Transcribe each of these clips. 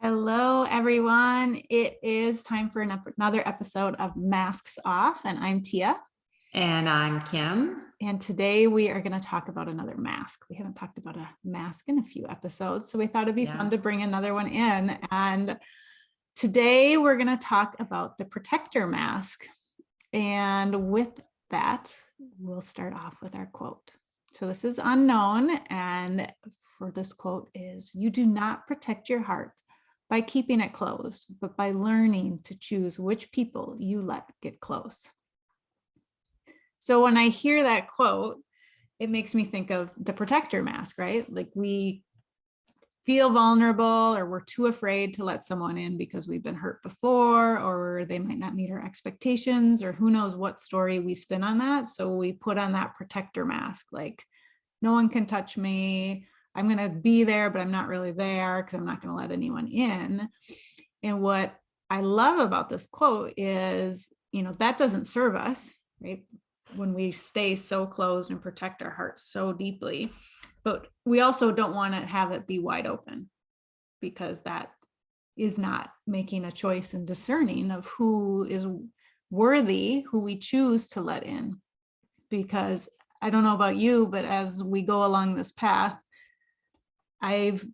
Hello, everyone. It is time for another episode of Masks Off, and I'm Tia. And I'm Kim. And today we are going to talk about another mask. We haven't talked about a mask in a few episodes, so we thought it'd be fun to bring another one in. And today we're going to talk about the protector mask. And with that, we'll start off with our quote. So this is unknown, and for this quote is, "You do not protect your heart by keeping it closed, but by learning to choose which people you let get close." So when I hear that quote, it makes me think of the protector mask, right? Like we feel vulnerable or we're too afraid to let someone in because we've been hurt before, or they might not meet our expectations, or who knows what story we spin on that. So we put on that protector mask, like no one can touch me. I'm going to be there, but I'm not really there because I'm not going to let anyone in. And what I love about this quote is, that doesn't serve us, right? When we stay so closed and protect our hearts so deeply, but we also don't want to have it be wide open, because that is not making a choice and discerning of who is worthy, who we choose to let in. Because I don't know about you, but as we go along this path, I've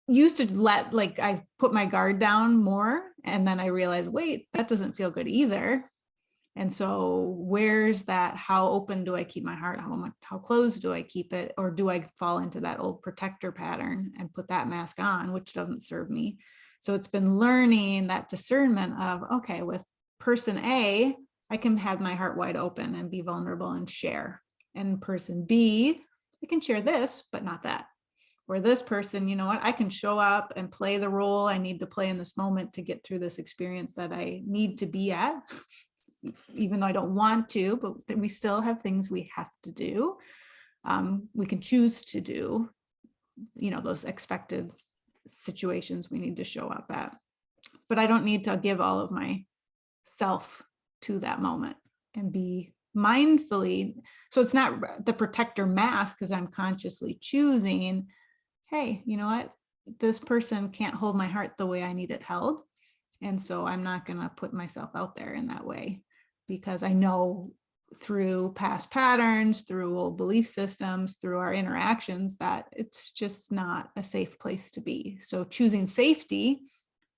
used to I've put my guard down more, and then I realized, wait, that doesn't feel good either. And so where's that? How open do I keep my heart? How closed do I keep it? Or do I fall into that old protector pattern and put that mask on, which doesn't serve me? So it's been learning that discernment of, okay, with person A, I can have my heart wide open and be vulnerable and share. And person B, I can share this, but not that. Or this person, you know what, I can show up and play the role I need to play in this moment to get through this experience that I need to be at, even though I don't want to, but we still have things we have to do. We can choose to do, those expected situations we need to show up at. But I don't need to give all of myself to that moment and be mindfully. So it's not the protector mask, because I'm consciously choosing, hey, you know what? This person can't hold my heart the way I need it held. And so I'm not going to put myself out there in that way, because I know through past patterns, through old belief systems, through our interactions, that it's just not a safe place to be. So choosing safety,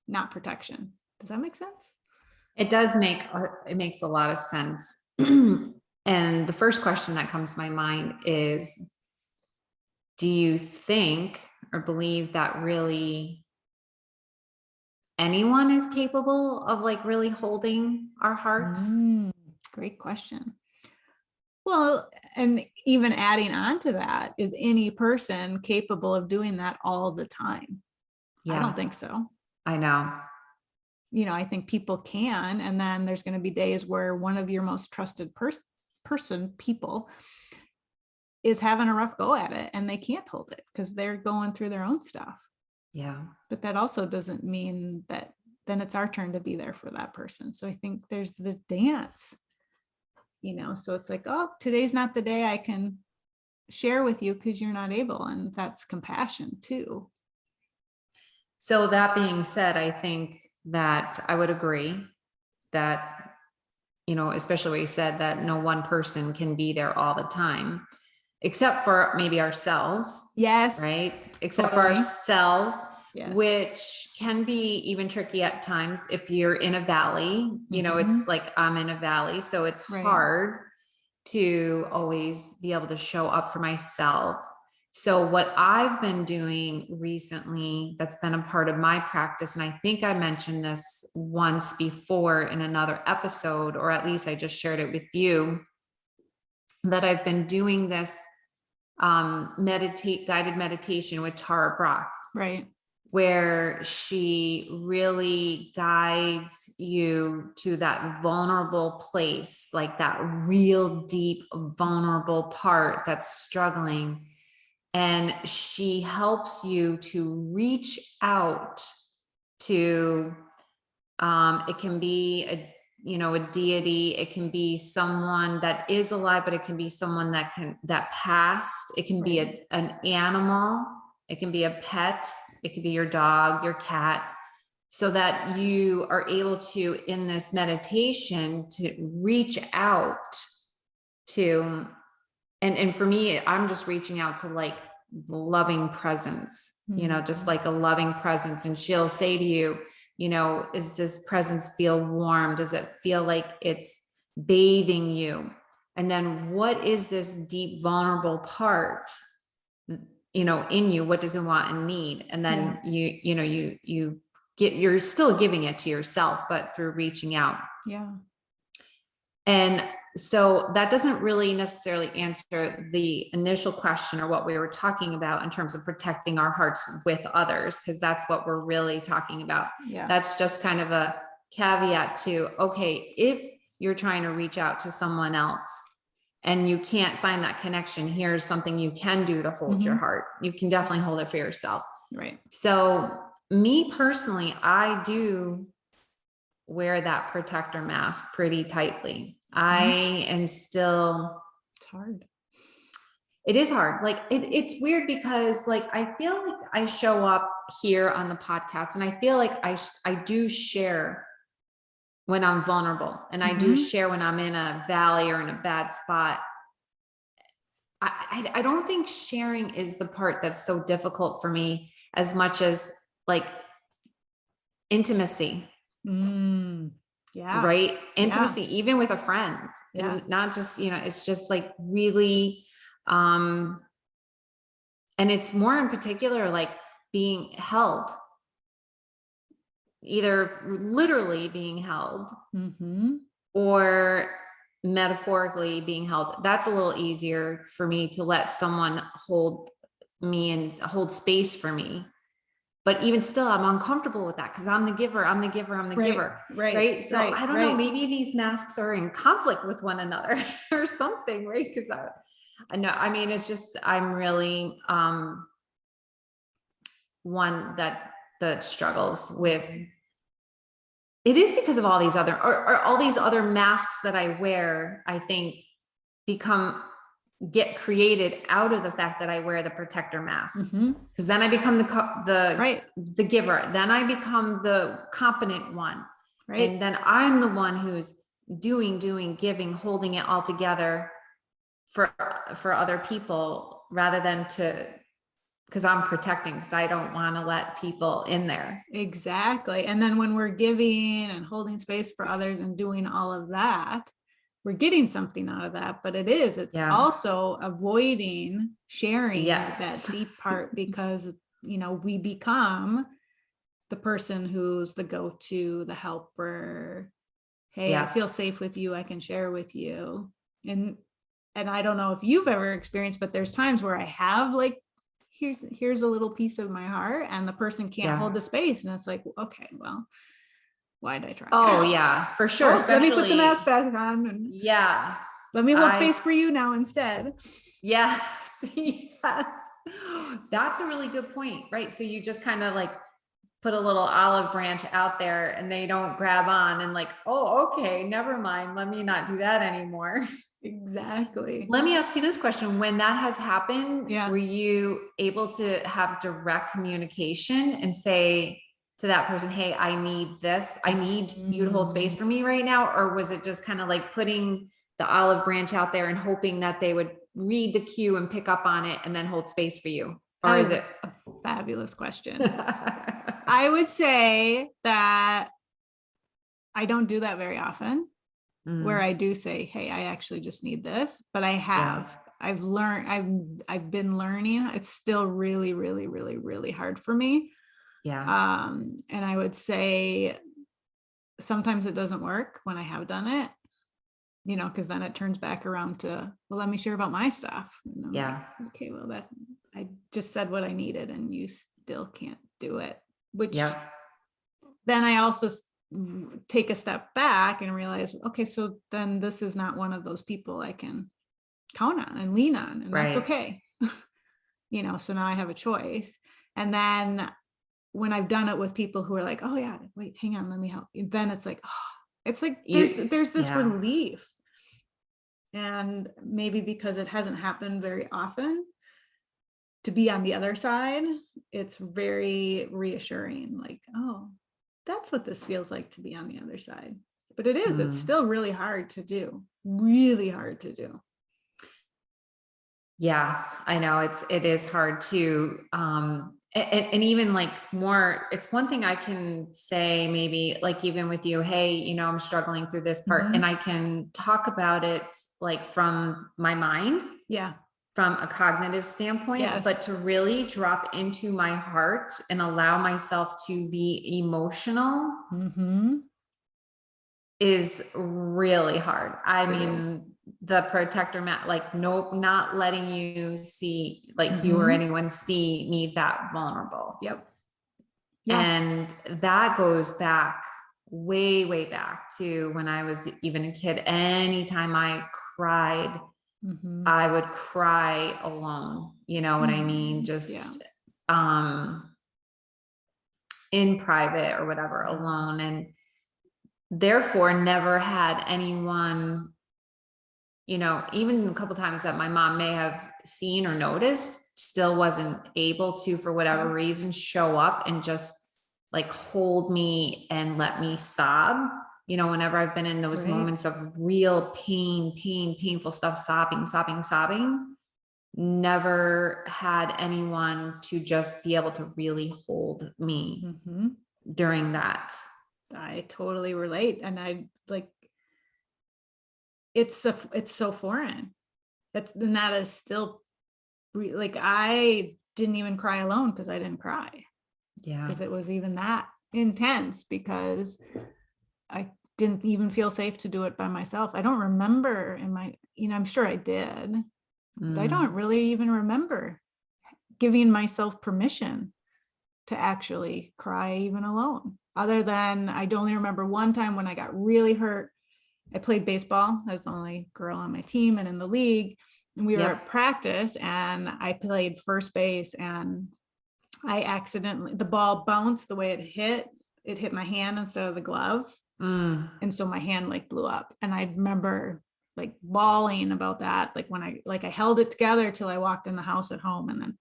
not protection. Does that make sense? It makes a lot of sense. And the first question that comes to my mind is, do you think or believe that really anyone is capable of really holding our hearts? Great question. Well, and even adding on to that, is any person capable of doing that all the time? Yeah. I don't think so. I know. I think people can, and then there's going to be days where one of your most trusted people is having a rough go at it and they can't hold it because they're going through their own stuff. Yeah. But that also doesn't mean that then it's our turn to be there for that person. So I think there's this dance, so it's like, oh, today's not the day I can share with you because you're not able. And that's compassion too. So that being said, I think that I would agree that, especially what you said, that no one person can be there all the time, except for maybe ourselves. Yes. Right. Except for ourselves, yes. Which can be even tricky at times if you're in a valley, it's like I'm in a valley. So it's hard to always be able to show up for myself. So what I've been doing recently, that's been a part of my practice, and I think I mentioned this once before in another episode, or at least I just shared it with you, that I've been doing this guided meditation with Tara Brach, right, where she really guides you to that vulnerable place, like that real deep vulnerable part that's struggling. And she helps you to reach out to, it can be a deity, it can be someone that is alive, but it can be someone that passed, it can be an animal, it can be a pet, it could be your dog, your cat, so that you are able to, in this meditation, to reach out to, and for me, I'm just reaching out to like loving presence, just like a loving presence. And she'll say to you, is this presence feel warm? Does it feel like it's bathing you? And then what is this deep, vulnerable part, in you? What does it want and need? And then you're still giving it to yourself, but through reaching out. Yeah. And so that doesn't really necessarily answer the initial question or what we were talking about in terms of protecting our hearts with others, because that's what we're really talking about. Yeah. That's just kind of a caveat to, okay, if you're trying to reach out to someone else and you can't find that connection, here's something you can do to hold your heart. You can definitely hold it for yourself. Right. So me personally, I do wear that protector mask pretty tightly. I am still, it's hard. It is hard. Like it's weird because like, I feel like I show up here on the podcast and I feel like I do share when I'm vulnerable, and I do share when I'm in a valley or in a bad spot. I don't think sharing is the part that's so difficult for me as much as like intimacy. Yeah. Right. Intimacy, even with a friend, and not just, it's just like really, and it's more in particular, like being held, either literally being held or metaphorically being held. That's a little easier for me to let someone hold me and hold space for me. But even still, I'm uncomfortable with that because I'm the giver. Right. So I don't know, maybe these masks are in conflict with one another or something, right? Because I know, I mean, it's just, I'm really one that struggles with. It is because of all these other, or all these other masks that I wear, I think get created out of the fact that I wear the protector mask. Because then I become the giver. Then I become the competent one. Right. And then I'm the one who's doing, giving, holding it all together for other people, rather than because I'm protecting, because I don't want to let people in there. Exactly. And then when we're giving and holding space for others and doing all of that, we're getting something out of that, but it's also avoiding sharing that deep part because, we become the person who's the go-to, the helper. Hey, I feel safe with you. I can share with you. And I don't know if you've ever experienced, but there's times where I have like, here's a little piece of my heart, and the person can't hold the space. And it's like, okay, well, why did I try? Oh yeah, for sure. Especially, let me put the mask back on and let me hold space for you now instead. Yes. That's a really good point, right? So you just kind of like put a little olive branch out there and they don't grab on and like, oh, okay, never mind. Let me not do that anymore. Exactly. Let me ask you this question. When that has happened, were you able to have direct communication and say to that person, hey, I need this. I need you to hold space for me right now? Or was it just kind of like putting the olive branch out there and hoping that they would read the cue and pick up on it and then hold space for you? Or is it a fabulous question? I would say that I don't do that very often, where I do say, hey, I actually just need this, but I have. I've been learning. It's still really, really, really, really hard for me. Yeah. And I would say sometimes it doesn't work when I have done it, because then it turns back around to, well, let me share about my stuff. Like, okay, well, that I just said what I needed and you still can't do it, which then I also take a step back and realize, okay, so then this is not one of those people I can count on and lean on, and that's okay. So now I have a choice. And then when I've done it with people who are like, oh yeah, wait, hang on, let me help you, then it's like, there's this relief. And maybe because it hasn't happened very often to be on the other side, it's very reassuring, like, oh, that's what this feels like to be on the other side. But it is, it's still really hard to do, really hard to do. Yeah, I know it is hard to, and even like more, it's one thing I can say, maybe like even with you, hey, you know, I'm struggling through this part, and I can talk about it like from my mind. Yeah. From a cognitive standpoint, but to really drop into my heart and allow myself to be emotional is really hard. I mean, the protector mat, like, nope, not letting you see, like you or anyone see me that vulnerable. Yep. Yeah. And that goes back way, way back to when I was even a kid. Anytime I cried, I would cry alone. You know what I mean? Just, in private or whatever, alone. And therefore never had anyone, you know, even a couple times that my mom may have seen or noticed, still wasn't able to, for whatever reason, show up and just like hold me and let me sob. You know, whenever I've been in those moments of real painful stuff, sobbing, never had anyone to just be able to really hold me during that. I totally relate. And I like, it's so foreign. And that is still like, I didn't even cry alone because I didn't cry. Yeah. Because it was even that intense, because I didn't even feel safe to do it by myself. I don't remember I'm sure I did, but I don't really even remember giving myself permission to actually cry even alone. Other than I'd only remember one time when I got really hurt. I played baseball. I was the only girl on my team and in the league. And we were at practice, and I played first base, and I accidentally, the ball bounced the way it hit my hand instead of the glove. And so my hand like blew up. And I remember like bawling about that. Like when I held it together till I walked in the house at home, and then,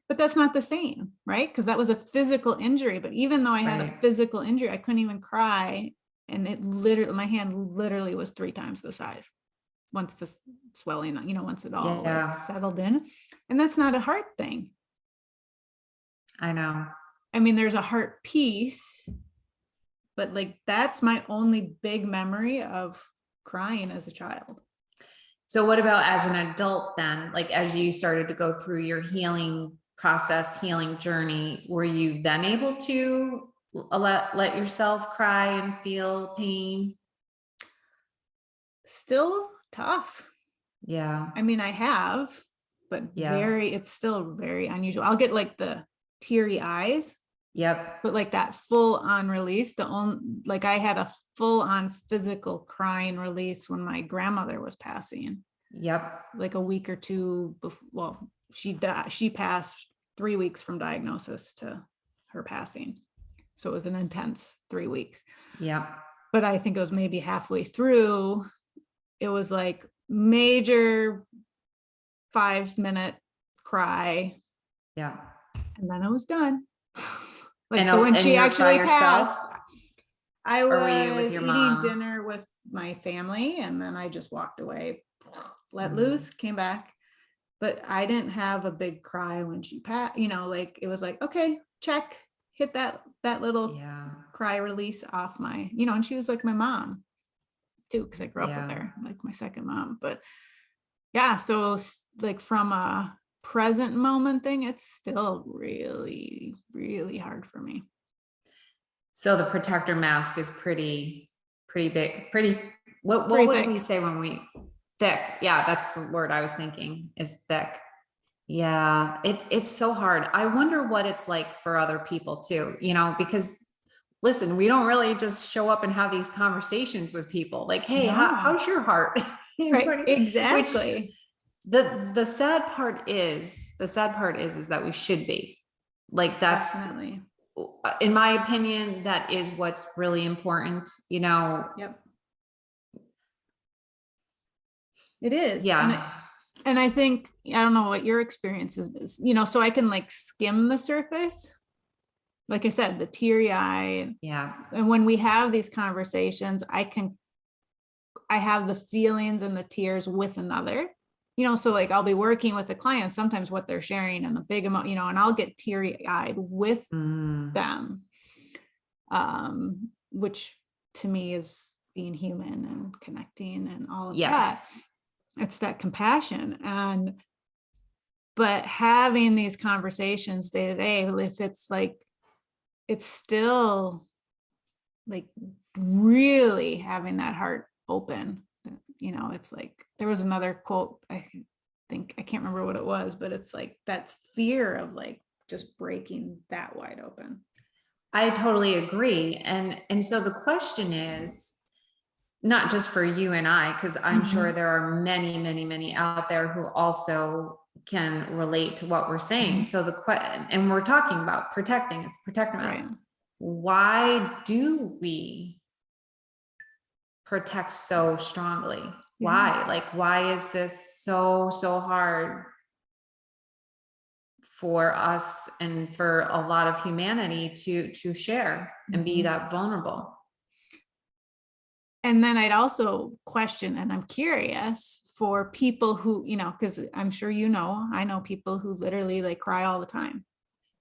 but that's not the same, right? Because that was a physical injury. But even though I had a physical injury, I couldn't even cry. And my hand literally was 3 times the size once the swelling, once it all like settled in. And that's not a heart thing. I know. I mean, there's a heart piece, but like, that's my only big memory of crying as a child. So what about as an adult then? Like, as you started to go through your healing process, healing journey, were you then able to let yourself cry and feel pain? Still tough. Yeah. I mean, I have, but it's still very unusual. I'll get like the teary eyes. Yep. But like that full on release, I had a full on physical crying release when my grandmother was passing. Yep. Like a week or two before, well, she passed 3 weeks from diagnosis to her passing. So it was an intense 3 weeks. Yeah. But I think it was maybe halfway through, it was like major 5-minute cry. Yeah. And then I was done. Like, so when she actually passed, I was eating dinner with my family, and then I just walked away, let loose, came back. But I didn't have a big cry when she passed, like it was like, okay, check, hit that little cry release off my, and she was like my mom too, because I grew up with her, like my second mom. But yeah, so like from a present moment thing, it's still really, really hard for me. So the protector mask is pretty big, what would we say when we thick? Yeah, that's the word I was thinking, is thick. Yeah, it's so hard. I wonder what it's like for other people too, because listen, we don't really just show up and have these conversations with people like, hey, how's your heart? Right, exactly. Which the sad part is that we should be like, that's definitely, in my opinion, that is what's really important, Yep. It is. Yeah. And I think, I don't know what your experience is, so I can like skim the surface, like I said, the teary eye. Yeah. And when we have these conversations, I have the feelings and the tears with another, so like I'll be working with a client, sometimes what they're sharing and the big amount, and I'll get teary eyed with them. Which to me is being human and connecting and all of that. It's that compassion. But having these conversations day to day, if it's like, it's still like really having that heart open, it's like, there was another quote, I think, I can't remember what it was, but it's like that fear of like just breaking that wide open. I totally agree. And so the question is, not just for you and I, because I'm sure there are many, many, many out there who also can relate to what we're saying. So and we're talking about protecting, it's protecting us. Why do we protect so strongly? Why? Like, why is this so hard for us and for a lot of humanity to share and be that vulnerable? And then I'd also question, and I'm curious for people who, because I'm sure, I know people who literally like cry all the time.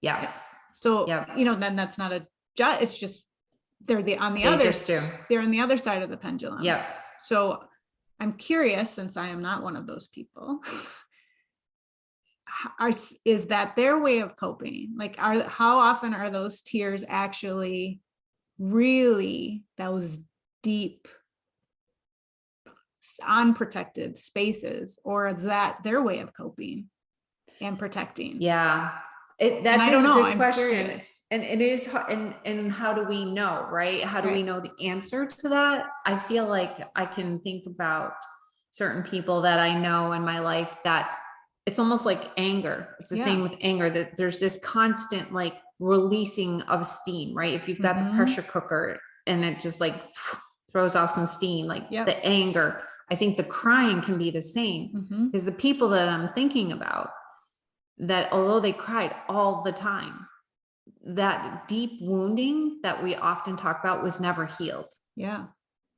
Yes. So, then that's not it's just, they're on the other side of the pendulum. Yeah. So I'm curious, since I am not one of those people, is that their way of coping? Like, how often are those tears actually really those deep, unprotected spaces, or is that their way of coping and protecting? Yeah. That is a good question. And it is, and how do we know, right? How do we know the answer to that? I feel like I can think about certain people that I know in my life that it's almost like anger. It's the same with anger, that there's this constant like releasing of steam, right? If you've got the pressure cooker and it just like throws off some steam, like the anger, I think the crying can be the same, because the people that I'm thinking about, that although they cried all the time, that deep wounding that we often talk about was never healed. Yeah.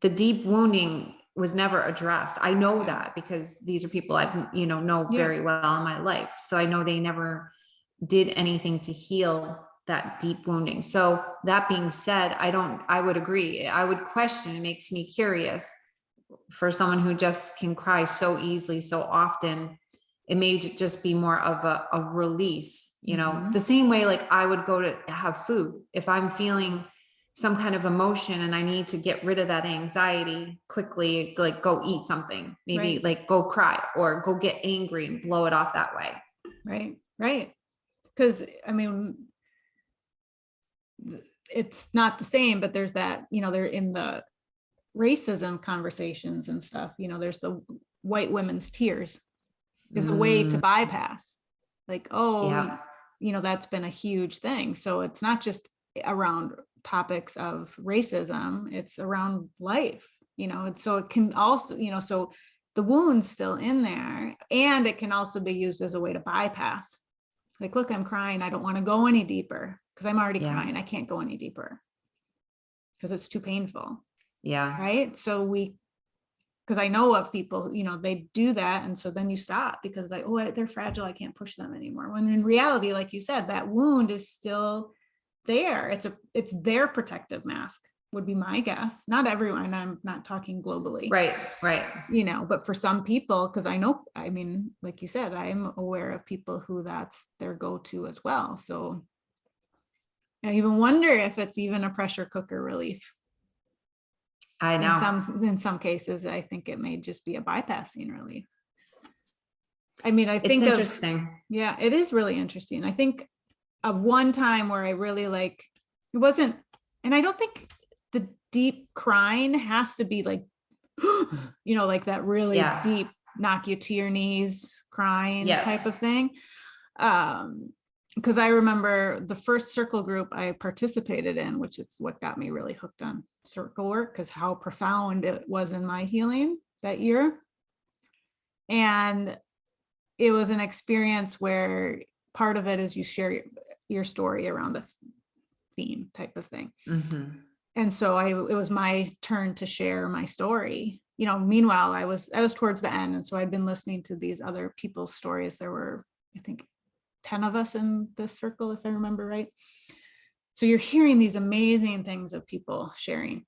The deep wounding was never addressed. I know that because these are people I've, know very well in my life. So I know they never did anything to heal that deep wounding. So that being said, I would agree. I would question, it makes me curious, for someone who just can cry so easily, so often, it may just be more of a release, the same way, like I would go to have food. If I'm feeling some kind of emotion and I need to get rid of that anxiety quickly, like go eat something, maybe like go cry or go get angry and blow it off that way. Right. Because I mean, it's not the same, but there's that, they're in the racism conversations and stuff, there's the white women's tears is a way to bypass, like, that's been a huge thing. So it's not just around topics of racism, it's around life, and so it can also, so the wound's still in there, and it can also be used as a way to bypass, like, look, I'm crying, I don't want to go any deeper because I'm already crying, I can't go any deeper because it's too painful. Right. So because I know of people, they do that. And so then you stop because like, oh, they're fragile, I can't push them anymore. When in reality, like you said, that wound is still there. It's their protective mask, would be my guess. Not everyone, I'm not talking globally. Right. But for some people, because I mean, like you said, I'm aware of people who that's their go-to as well. So I even wonder if it's even a pressure cooker relief. I know. In some cases, I think it may just be a bypassing relief. I mean, I think it's interesting. It is really interesting. I think of one time where I really it wasn't, and I don't think the deep crying has to be like, like that really deep, knock you to your knees crying type of thing. Because I remember the first circle group I participated in, which is what got me really hooked on circle work, because how profound it was in my healing that year. And it was an experience where part of it is you share your story around theme type of thing. Mm-hmm. And so it was my turn to share my story. Meanwhile, I was towards the end. And so I'd been listening to these other people's stories. There were, I think, 10 of us in this circle, if I remember right. So you're hearing these amazing things of people sharing.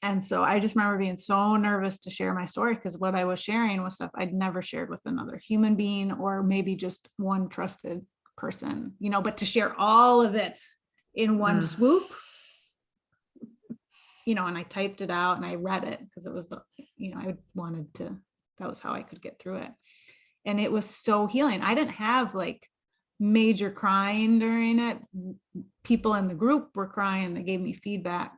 And so I just remember being so nervous to share my story, because what I was sharing was stuff I'd never shared with another human being, or maybe just one trusted person, but to share all of it in one swoop, and I typed it out and I read it because it was I wanted to, that was how I could get through it. And it was so healing. I didn't have like major crying during it. People in the group were crying. They gave me feedback,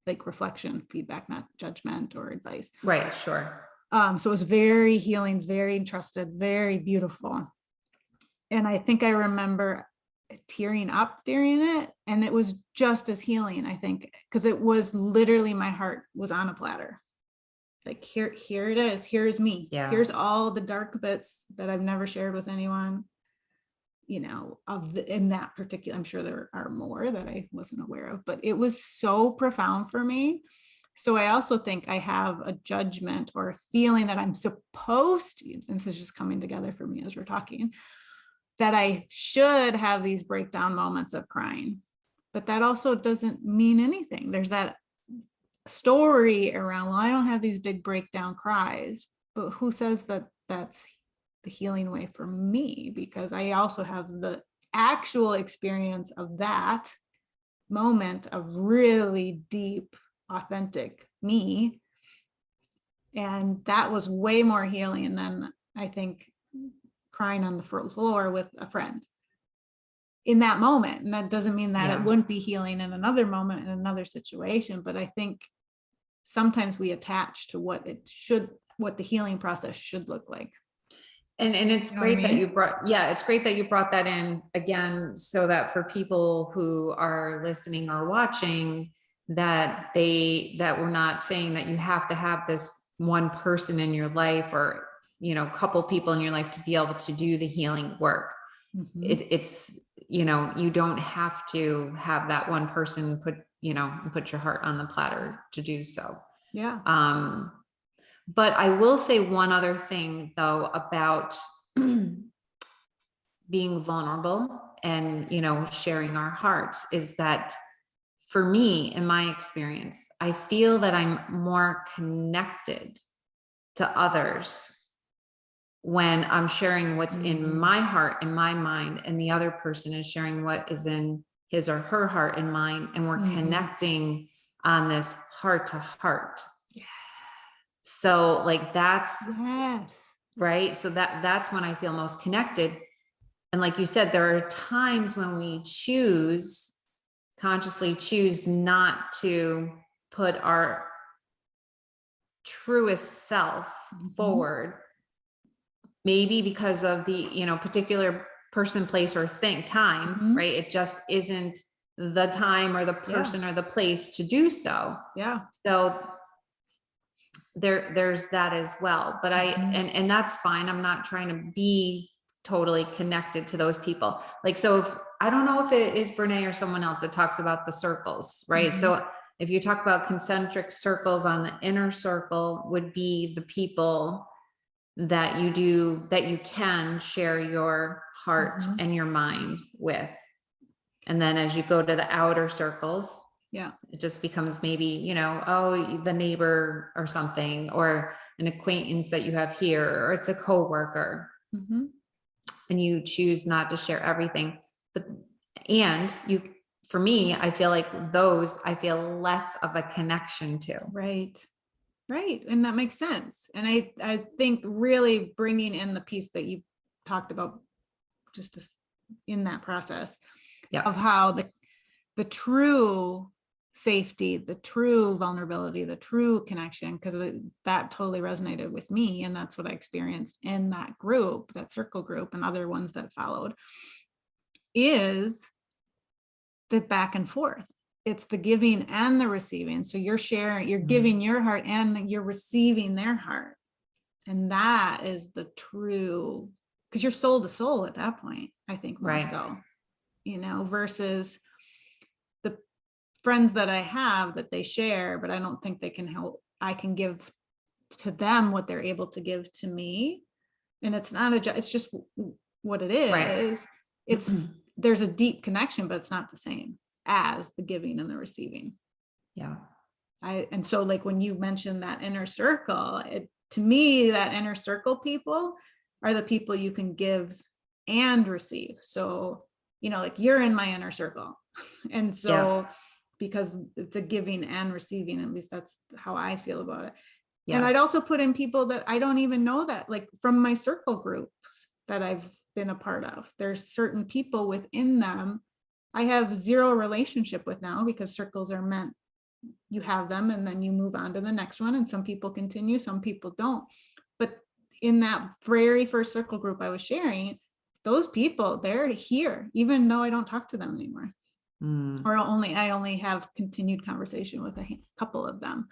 like reflection feedback, not judgment or advice. Right. Sure. So it was very healing, very trusted, very beautiful. And I think I remember tearing up during it, and it was just as healing, I think, because it was literally, my heart was on a platter. Like, here it is. Here's me. Yeah. Here's all the dark bits that I've never shared with anyone, in that particular, I'm sure there are more that I wasn't aware of, but it was so profound for me. So I also think I have a judgment or a feeling that I'm supposed to, and this is just coming together for me as we're talking, that I should have these breakdown moments of crying, but that also doesn't mean anything. There's that story around, well, I don't have these big breakdown cries, but who says that that's the healing way for me? Because I also have the actual experience of that moment of really deep, authentic me. And that was way more healing than, I think, crying on the floor with a friend in that moment. And that doesn't mean that it wouldn't be healing in another moment, in another situation. But I think sometimes we attach to what the healing process should look like. And it's great that you brought, it's great that you brought that in again, so that for people who are listening or watching, that we're not saying that you have to have this one person in your life, or, couple people in your life to be able to do the healing work. Mm-hmm. It's, you don't have to have that one person put your heart on the platter to do so. Yeah. But I will say one other thing though about being vulnerable and, sharing our hearts, is that for me, in my experience, I feel that I'm more connected to others when I'm sharing what's in my heart, in my mind, and the other person is sharing what is in his or her heart and mind, and we're connecting on this heart to heart. So like that's right. So that's when I feel most connected. And like you said, there are times when we consciously choose not to put our truest self forward, maybe because of the, particular person, place, or time, right? It just isn't the time or the person or the place to do so. Yeah. So there's that as well, but and that's fine. I'm not trying to be totally connected to those people. Like, so if I don't know if it is Brene or someone else that talks about the circles, right? So if you talk about concentric circles, on the inner circle would be the people that you can share your heart and your mind with. And then as you go to the outer circles, it just becomes maybe, the neighbor or something, or an acquaintance that you have here, or it's a coworker, and you choose not to share everything. For me, I feel like I feel less of a connection to. Right. And that makes sense. And I think really bringing in the piece that you talked about just in that process of how the true safety, the true vulnerability, the true connection, because that totally resonated with me. And that's what I experienced in that group, that circle group, and other ones that followed, is the back and forth. It's the giving and the receiving. So you're sharing, you're giving your heart and you're receiving their heart. And that is the true, because you're soul to soul at that point, I think more so, versus friends that I have that they share, but I don't think they can help. I can give to them what they're able to give to me. And it's not it's just what it is. Right. It's, there's a deep connection, but it's not the same as the giving and the receiving. Yeah. And so like when you mentioned that inner circle, to me, that inner circle people are the people you can give and receive. So, you know, like you're in my inner circle. And so because it's a giving and receiving, at least that's how I feel about it. Yes. And I'd also put in people that I don't even know, that like from my circle group that I've been a part of. There's certain people within them I have zero relationship with now, because circles are meant, you have them and then you move on to the next one, and some people continue, some people don't. But in that very first circle group I was sharing, those people, they're here, even though I don't talk to them anymore. Or I only have continued conversation with a couple of them.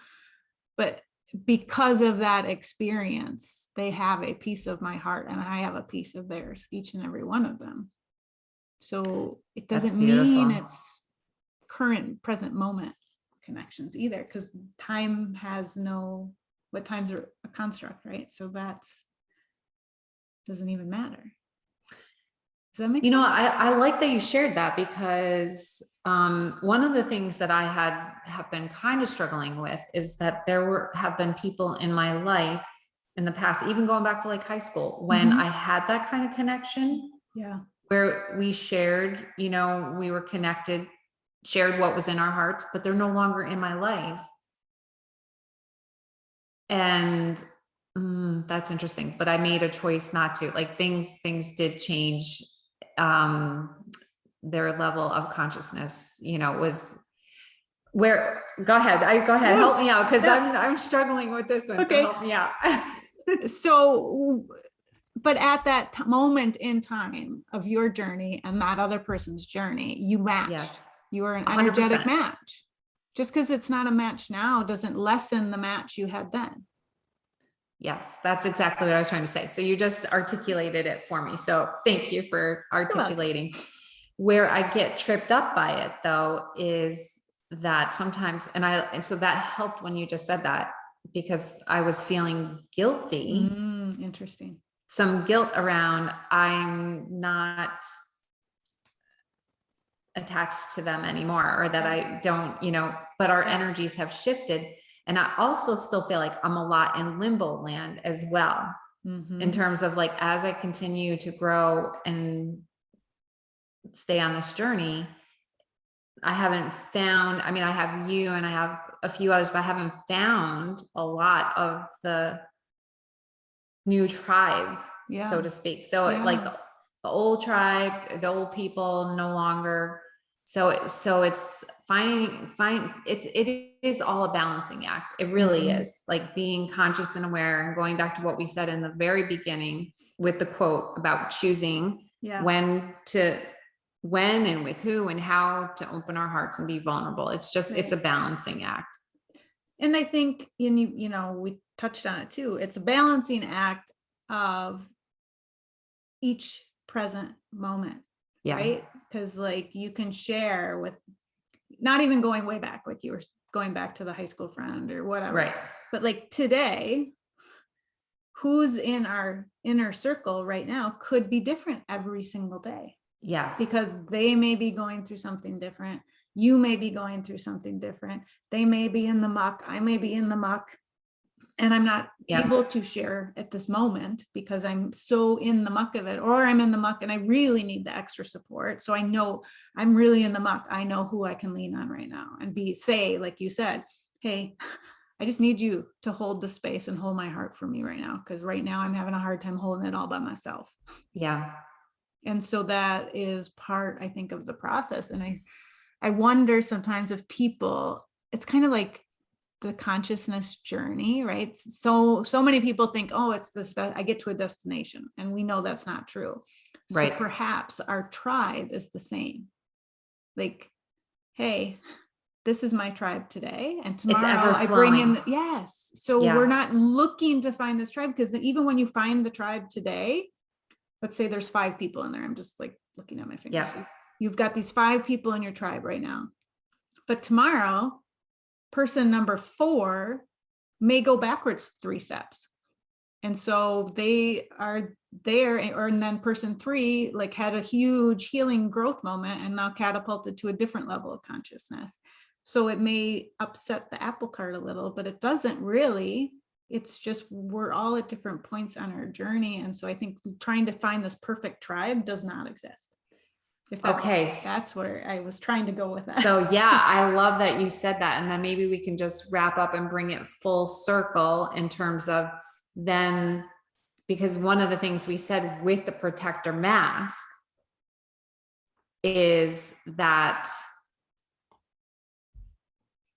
But because of that experience, they have a piece of my heart and I have a piece of theirs, each and every one of them. So it doesn't mean it's current present moment connections either, because time has no, what times are a construct, right? So that's doesn't even matter. Does that make sense? I like that you shared that, because one of the things that I have been kind of struggling with is that have been people in my life in the past, even going back to like high school, when I had that kind of connection, where we shared, we were connected, shared what was in our hearts, but they're no longer in my life. And that's interesting, but I made a choice not to. Like things did change. Their level of consciousness, was where, go ahead, help me out, because I'm struggling with this one. Okay. So help me out. So, but at that moment in time of your journey and that other person's journey, you match. Yes. You are an 100%. Energetic match. Just because it's not a match now doesn't lessen the match you had then. Yes, that's exactly what I was trying to say. So you just articulated it for me. So thank you for articulating. Where I get tripped up by it though, is that sometimes, and so that helped when you just said that, because I was feeling guilty. Interesting. Some guilt around, I'm not attached to them anymore, or that I don't, but our energies have shifted. And I also still feel like I'm a lot in limbo land as well, in terms of like, as I continue to grow and stay on this journey, I haven't found, I have you and I have a few others, but I haven't found a lot of the new tribe, so to speak. So like the old tribe, the old people no longer. So it's it is all a balancing act. It really is, like being conscious and aware, and going back to what we said in the very beginning with the quote about choosing when and with who and how to open our hearts and be vulnerable. It's just, it's a balancing act. And I think, we touched on it too. It's a balancing act of each present moment, right? Because like you can share with, not even going way back, like you were going back to the high school friend or whatever, right? But like today, who's in our inner circle right now could be different every single day. Yes. Because they may be going through something different. You may be going through something different. They may be in the muck. I may be in the muck. And I'm not able to share at this moment because I'm so in the muck of it, or I'm in the muck and I really need the extra support. So I know I'm really in the muck. I know who I can lean on right now and say, like you said, hey, I just need you to hold the space and hold my heart for me right now. Because right now I'm having a hard time holding it all by myself. Yeah. And so that is part, I think, of the process. And I wonder sometimes if people, it's kind of like the consciousness journey, right? So many people think, oh, it's this, I get to a destination, and we know that's not true. So right. Perhaps our tribe is the same. Like, hey, this is my tribe today, and tomorrow I bring in yes. So we're not looking to find this tribe, because even when you find the tribe today, let's say there's 5 people in there. I'm just like looking at my fingers. Yeah. So you've got these 5 people in your tribe right now. But tomorrow, person number 4 may go backwards 3 steps. And so they are there, and then person 3 like had a huge healing growth moment and now catapulted to a different level of consciousness. So it may upset the apple cart a little, but it doesn't really. It's just we're all at different points on our journey. And so I think trying to find this perfect tribe does not exist. That's where I was trying to go with that. So yeah, I love that you said that. And then maybe we can just wrap up and bring it full circle in terms of then, because one of the things we said with the protector mask is that,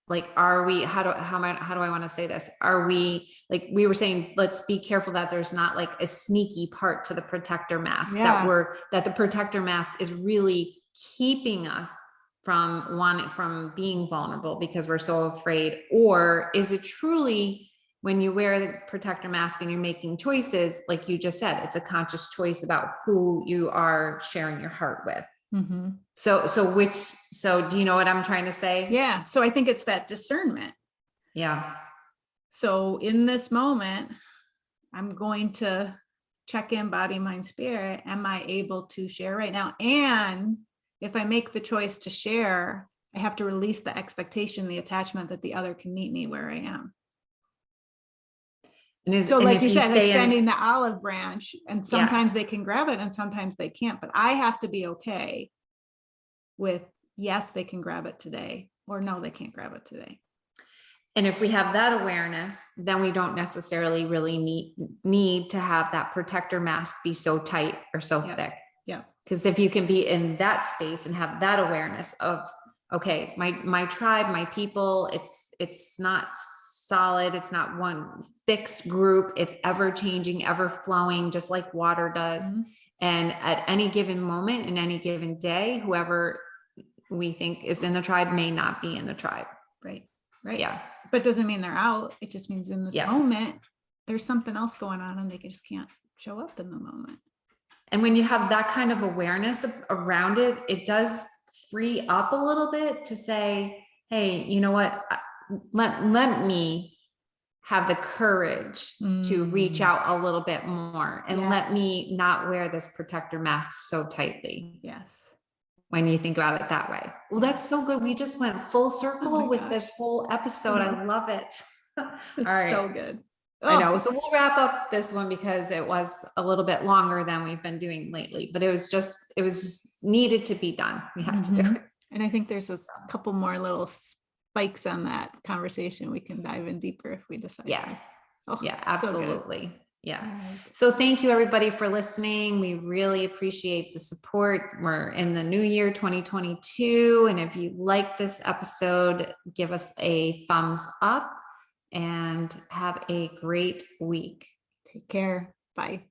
like, are we, how do I want to say this? Are we, like we were saying, let's be careful that there's not like a sneaky part to the protector mask, that the protector mask is really keeping us from being vulnerable because we're so afraid? Or is it truly, when you wear the protector mask and you're making choices, like you just said, it's a conscious choice about who you are sharing your heart with? Mm-hmm. So do you know what I'm trying to say? Yeah. So I think it's that discernment. Yeah. So in this moment, I'm going to check in body, mind, spirit. Am I able to share right now? And if I make the choice to share, I have to release the expectation, the attachment that the other can meet me where I am. So like you said, extending the olive branch, and sometimes they can grab it and sometimes they can't, but I have to be okay with, yes, they can grab it today, or no, they can't grab it today. And if we have that awareness, then we don't necessarily really need to have that protector mask be so tight or so thick. Yeah. Because if you can be in that space and have that awareness of, okay, my tribe, my people, it's not solid. It's not one fixed group. It's ever changing, ever flowing, just like water does. Mm-hmm. And at any given moment, in any given day, whoever we think is in the tribe may not be in the tribe. Right. Yeah. But doesn't mean they're out. It just means in this moment, there's something else going on and they just can't show up in the moment. And when you have that kind of awareness around it, it does free up a little bit to say, hey, you know what? Let me have the courage to reach out a little bit more, and let me not wear this protector mask so tightly. Yes. When you think about it that way. Well, that's so good. We just went full circle with this whole episode. I love it. All right. So good. I know. So we'll wrap up this one because it was a little bit longer than we've been doing lately, but it was just needed to be done. We had to do it. And I think there's a couple more little spikes on that conversation. We can dive in deeper if we decide to. Oh, yeah, absolutely. So yeah. So thank you everybody for listening. We really appreciate the support. We're in the new year 2022. And if you like this episode, give us a thumbs up and have a great week. Take care. Bye.